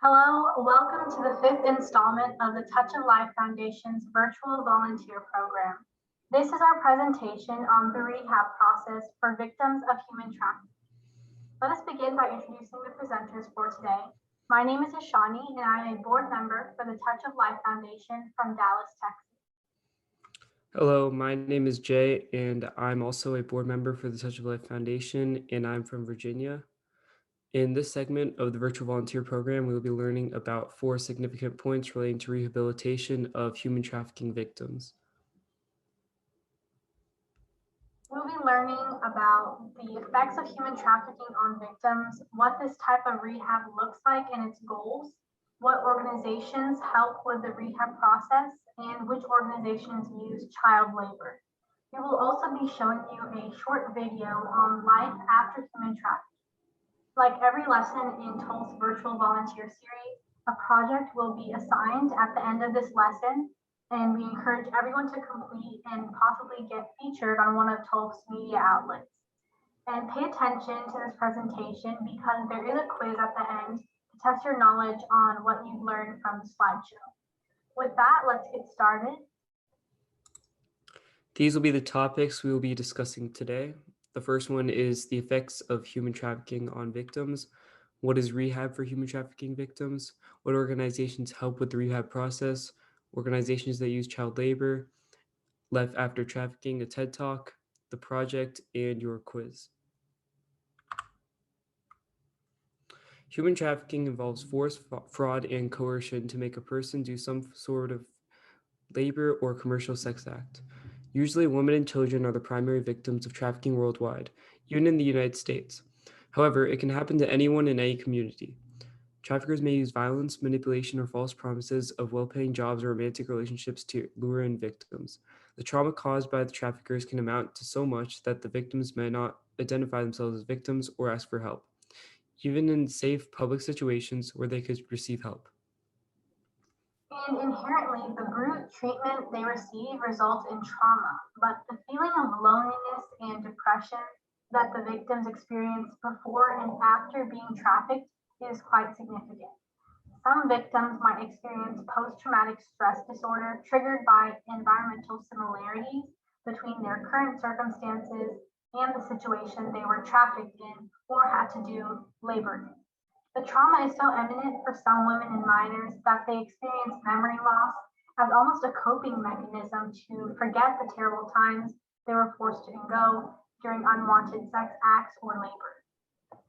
Hello, welcome to the fifth installment of the Touch of Life Foundation's virtual volunteer program. This is our presentation on the rehab process for victims of human trafficking. Let us begin by introducing the presenters for today. My name is Ishani, and I am a board member for the Touch of Life Foundation from Dallas, Texas. Hello, my name is Jay, and I'm also a board member for the Touch of Life Foundation, and I'm from Virginia. In this segment of the virtual volunteer program, we will be learning about 4 significant points relating to rehabilitation of human trafficking victims. We'll be learning about the effects of human trafficking on victims, what this type of rehab looks like and its goals, what organizations help with the rehab process, and which organizations use child labor. We will also be showing you a short video on life after human trafficking. Like every lesson in TOLF's virtual volunteer series, a project will be assigned at the end of this lesson, and we encourage everyone to complete and possibly get featured on one of TOLF's media outlets. And pay attention to this presentation because there is a quiz at the end to test your knowledge on what you've learned from the slideshow. With that, let's get started. These will be the topics we will be discussing today. The first one is the effects of human trafficking on victims. What is rehab for human trafficking victims? What organizations help with the rehab process? Organizations that use child labor, life after trafficking, a TED Talk, the project, and your quiz. Human trafficking involves force, fraud, and coercion to make a person do some sort of labor or commercial sex act. Usually, women and children are the primary victims of trafficking worldwide, even in the United States. However, it can happen to anyone in any community. Traffickers may use violence, manipulation, or false promises of well-paying jobs or romantic relationships to lure in victims. The trauma caused by the traffickers can amount to so much that the victims may not identify themselves as victims or ask for help, even in safe public situations where they could receive help. And inherently, the brute treatment they receive results in trauma, but the feeling of loneliness and depression that the victims experience before and after being trafficked is quite significant. Some victims might experience post-traumatic stress disorder triggered by environmental similarities between their current circumstances and the situation they were trafficked in or had to do labor in. The trauma is so evident for some women and minors that they experience memory loss as almost a coping mechanism to forget the terrible times they were forced to undergo during unwanted sex acts or labor.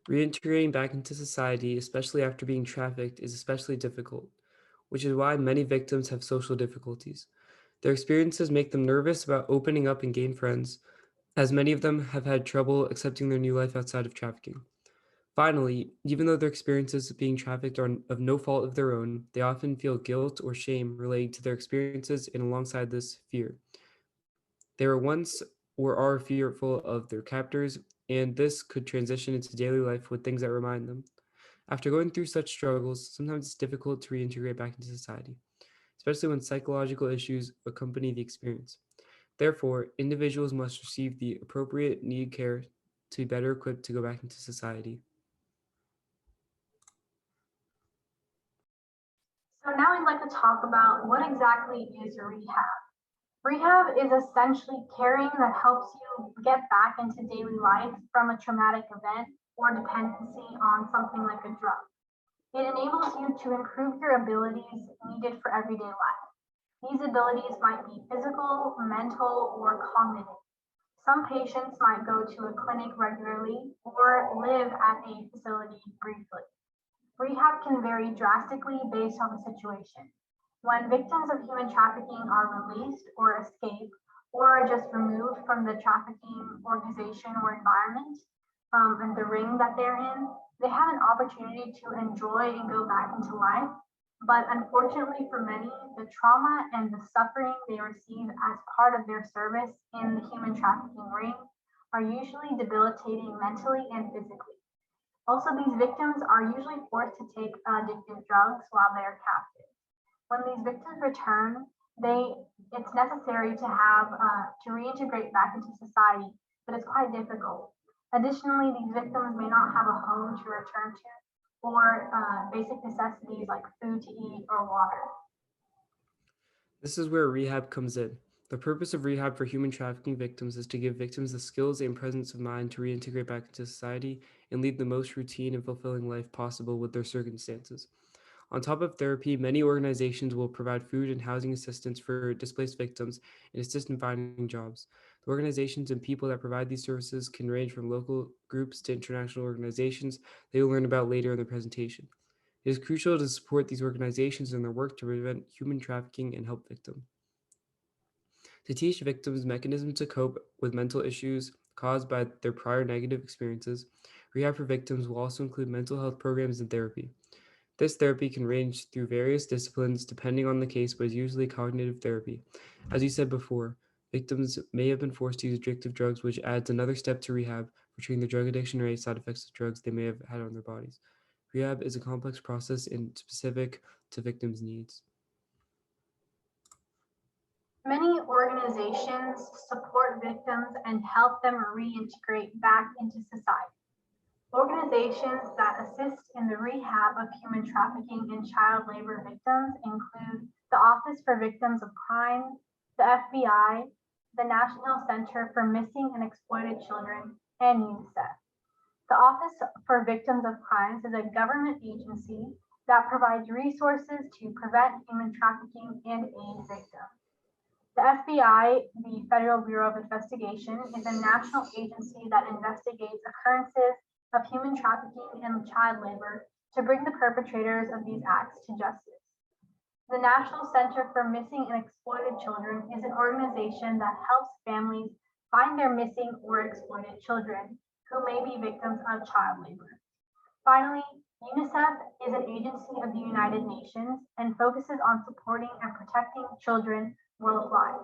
Reintegrating back into society, especially after being trafficked, is especially difficult, which is why many victims have social difficulties. Their experiences make them nervous about opening up and gain friends, as many of them have had trouble accepting their new life outside of trafficking. Finally, even though their experiences of being trafficked are of no fault of their own, they often feel guilt or shame relating to their experiences, and alongside this, fear. They were once or are fearful of their captors, and this could transition into daily life with things that remind them. After going through such struggles, sometimes it's difficult to reintegrate back into society, especially when psychological issues accompany the experience. Therefore, individuals must receive the appropriate needed care to be better equipped to go back into society. So now I'd like to talk about what exactly is rehab. Rehab is essentially caring that helps you get back into daily life from a traumatic event or dependency on something like a drug. It enables you to improve your abilities needed for everyday life. These abilities might be physical, mental, or cognitive. Some patients might go to a clinic regularly or live at a facility briefly. Rehab can vary drastically based on the situation. When victims of human trafficking are released or escape, or are just removed from the trafficking organization or environment and the ring that they're in, they have an opportunity to enjoy and go back into life. But unfortunately for many, the trauma and the suffering they receive as part of their service in the human trafficking ring are usually debilitating mentally and physically. Also, these victims are usually forced to take addictive drugs while they are captive. When these victims return, it's necessary to have to reintegrate back into society, but it's quite difficult. Additionally, these victims may not have a home to return to or basic necessities like food to eat or water. This is where rehab comes in. The purpose of rehab for human trafficking victims is to give victims the skills and presence of mind to reintegrate back into society and lead the most routine and fulfilling life possible with their circumstances. On top of therapy, many organizations will provide food and housing assistance for displaced victims and assist in finding jobs. The organizations and people that provide these services can range from local groups to international organizations that you'll learn about later in the presentation. It is crucial to support these organizations in their work to prevent human trafficking and help victims. To teach victims mechanisms to cope with mental issues caused by their prior negative experiences, rehab for victims will also include mental health programs and therapy. This therapy can range through various disciplines depending on the case, but is usually cognitive therapy. As you said before, victims may have been forced to use addictive drugs, which adds another step to rehab for treating the drug addiction or any side effects of drugs they may have had on their bodies. Rehab is a complex process and specific to victims' needs. Many organizations support victims and help them reintegrate back into society. Organizations that assist in the rehab of human trafficking and child labor victims include the Office for Victims of Crime, the FBI, the National Center for Missing and Exploited Children, and UNICEF. The Office for Victims of Crimes is a government agency that provides resources to prevent human trafficking and aid victims. The FBI, the Federal Bureau of Investigation, is a national agency that investigates occurrences of human trafficking and child labor to bring the perpetrators of these acts to justice. The National Center for Missing and Exploited Children is an organization that helps families find their missing or exploited children who may be victims of child labor. Finally, UNICEF is an agency of the United Nations and focuses on supporting and protecting children worldwide.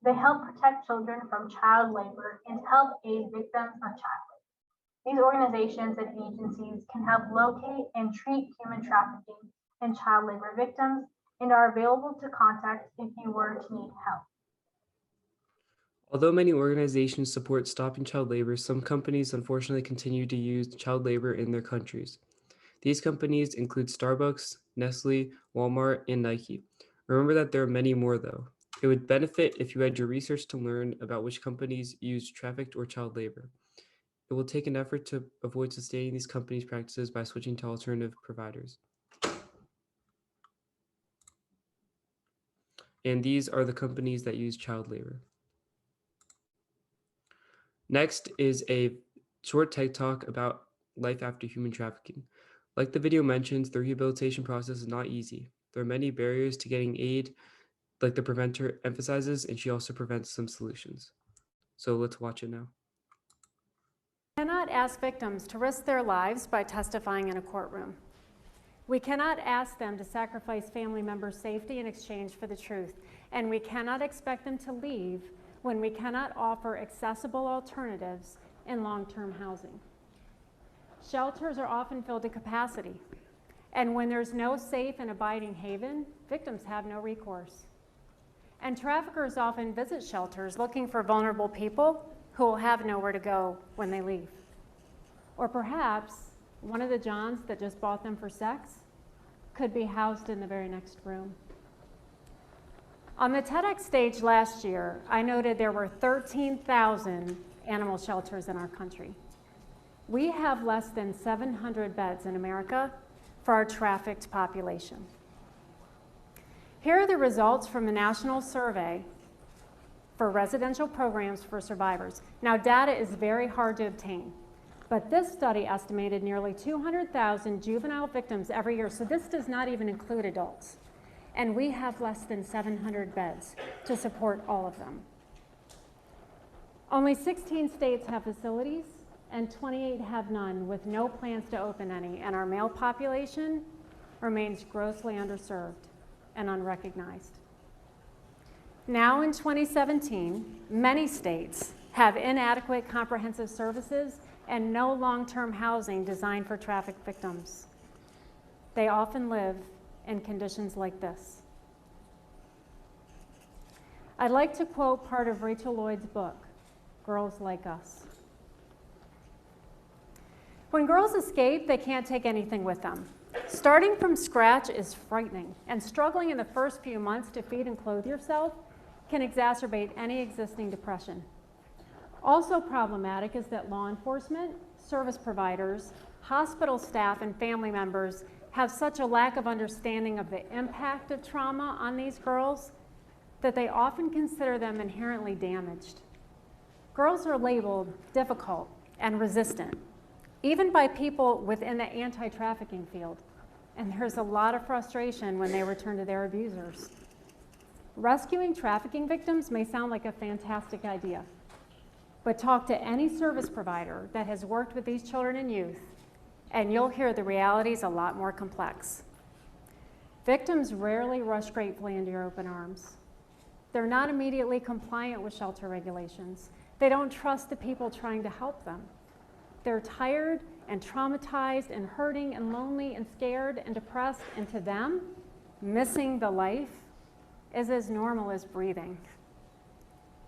They help protect children from child labor and help aid victims of child labor. These organizations and agencies can help locate and treat human trafficking and child labor victims and are available to contact if you were to need help. Although many organizations support stopping child labor, some companies unfortunately continue to use child labor in their countries. These companies include Starbucks, Nestle, Walmart, and Nike. Remember that there are many more though. It would benefit if you had your research to learn about which companies use trafficked or child labor. It will take an effort to avoid sustaining these companies' practices by switching to alternative providers. And these are the companies that use child labor. Next is a short TED Talk about life after human trafficking. Like the video mentions, the rehabilitation process is not easy. There are many barriers to getting aid, like the preventer emphasizes, and she also presents some solutions. So let's watch it now. We cannot ask victims to risk their lives by testifying in a courtroom. We cannot ask them to sacrifice family members' safety in exchange for the truth, and we cannot expect them to leave when we cannot offer accessible alternatives in long-term housing. Shelters are often filled to capacity, and when there's no safe and abiding haven, victims have no recourse. And traffickers often visit shelters looking for vulnerable people who will have nowhere to go when they leave. Or perhaps one of the Johns that just bought them for sex could be housed in the very next room. On the TEDx stage last year, I noted there were 13,000 animal shelters in our country. We have less than 700 beds in America for our trafficked population. Here are the results from the National Survey for Residential Programs for Survivors. Now, data is very hard to obtain, but this study estimated nearly 200,000 juvenile victims every year, so this does not even include adults. And we have less than 700 beds to support all of them. Only 16 states have facilities, and 28 have none, with no plans to open any, and our male population remains grossly underserved and unrecognized. Now in 2017, many states have inadequate comprehensive services and no long-term housing designed for trafficked victims. They often live in conditions like this. I'd like to quote part of Rachel Lloyd's book, Girls Like Us. When girls escape, they can't take anything with them. Starting from scratch is frightening, and struggling in the first few months to feed and clothe yourself can exacerbate any existing depression. Also problematic is that law enforcement, service providers, hospital staff, and family members have such a lack of understanding of the impact of trauma on these girls that they often consider them inherently damaged. Girls are labeled difficult and resistant, even by people within the anti-trafficking field, and there's a lot of frustration when they return to their abusers. Rescuing trafficking victims may sound like a fantastic idea, but talk to any service provider that has worked with these children and youth, and you'll hear the reality is a lot more complex. Victims rarely rush gratefully into your open arms. They're not immediately compliant with shelter regulations. They don't trust the people trying to help them. They're tired and traumatized and hurting and lonely and scared and depressed, and to them, missing the life is as normal as breathing.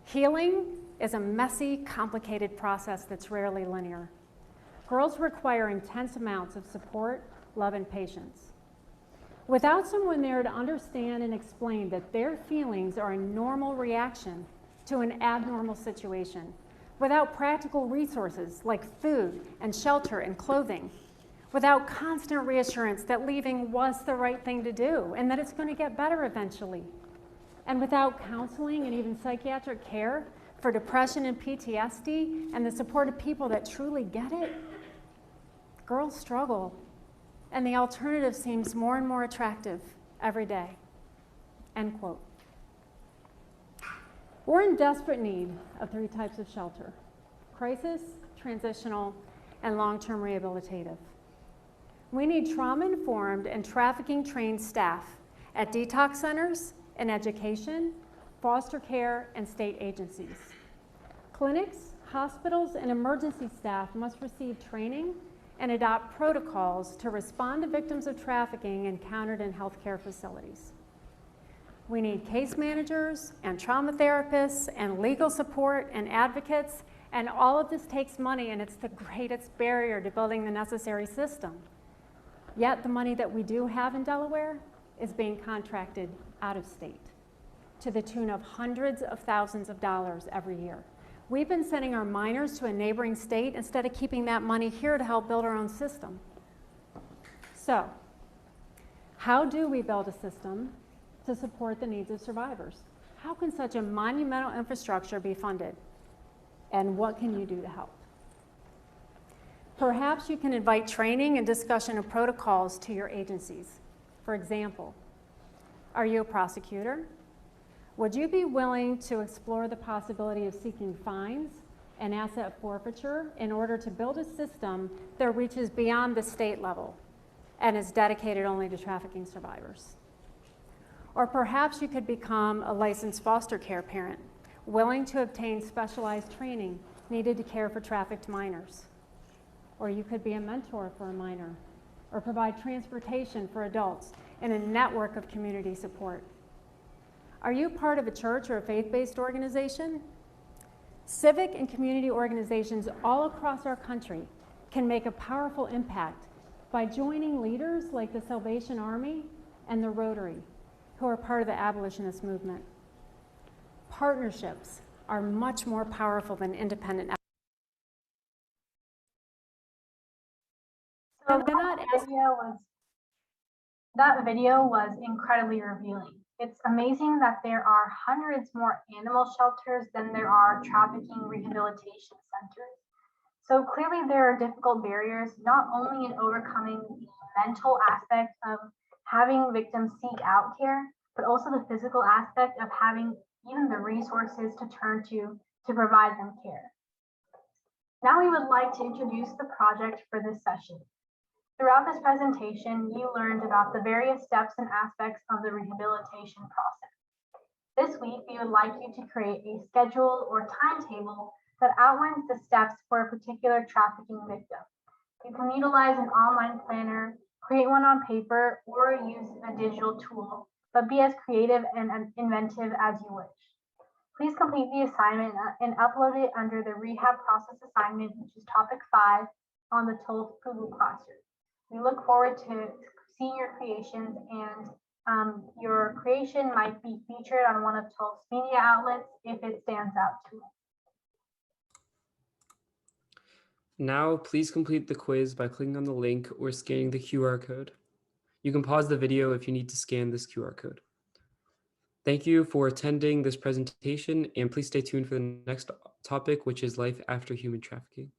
Healing is a messy, complicated process that's rarely linear. Girls require intense amounts of support, love, and patience. Without someone there to understand and explain that their feelings are a normal reaction to an abnormal situation, without practical resources like food and shelter and clothing, without constant reassurance that leaving was the right thing to do and that it's going to get better eventually, and without counseling and even psychiatric care for depression and PTSD and the support of people that truly get it, girls struggle, and the alternative seems more and more attractive every day. End quote. We're in desperate need of 3 types of shelter: crisis, transitional, and long-term rehabilitative. We need trauma-informed and trafficking-trained staff at detox centers, in education, foster care, and state agencies. Clinics, hospitals, and emergency staff must receive training and adopt protocols to respond to victims of trafficking encountered in healthcare facilities. We need case managers and trauma therapists and legal support and advocates, and all of this takes money, and it's the greatest barrier to building the necessary system. Yet the money that we do have in Delaware is being contracted out of state to the tune of hundreds of thousands of dollars every year. We've been sending our minors to a neighboring state instead of keeping that money here to help build our own system. So, how do we build a system to support the needs of survivors? How can such a monumental infrastructure be funded? And what can you do to help? Perhaps you can invite training and discussion of protocols to your agencies. For example, are you a prosecutor? Would you be willing to explore the possibility of seeking fines and asset forfeiture in order to build a system that reaches beyond the state level and is dedicated only to trafficking survivors? Or perhaps you could become a licensed foster care parent, willing to obtain specialized training needed to care for trafficked minors. Or you could be a mentor for a minor, or provide transportation for adults in a network of community support. Are you part of a church or a faith-based organization? Civic and community organizations all across our country can make a powerful impact by joining leaders like the Salvation Army and the Rotary, who are part of the abolitionist movement. Partnerships are much more powerful than independent efforts. So that video was incredibly revealing. It's amazing that there are hundreds more animal shelters than there are trafficking rehabilitation centers. So clearly there are difficult barriers, not only in overcoming the mental aspect of having victims seek out care, but also the physical aspect of having even the resources to turn to provide them care. Now we would like to introduce the project for this session. Throughout this presentation, you learned about the various steps and aspects of the rehabilitation process. This week, we would like you to create a schedule or timetable that outlines the steps for a particular trafficking victim. You can utilize an online planner, create one on paper, or use a digital tool, but be as creative and inventive as you wish. Please complete the assignment and upload it under the Rehab process assignment, which is topic 5, on the TOLF Google Classroom. We look forward to seeing your creations, and your creation might be featured on one of TOLF's media outlets if it stands out to us. Now, please complete the quiz by clicking on the link or scanning the QR code. You can pause the video if you need to scan this QR code. Thank you for attending this presentation, and please stay tuned for the next topic, which is life after human trafficking.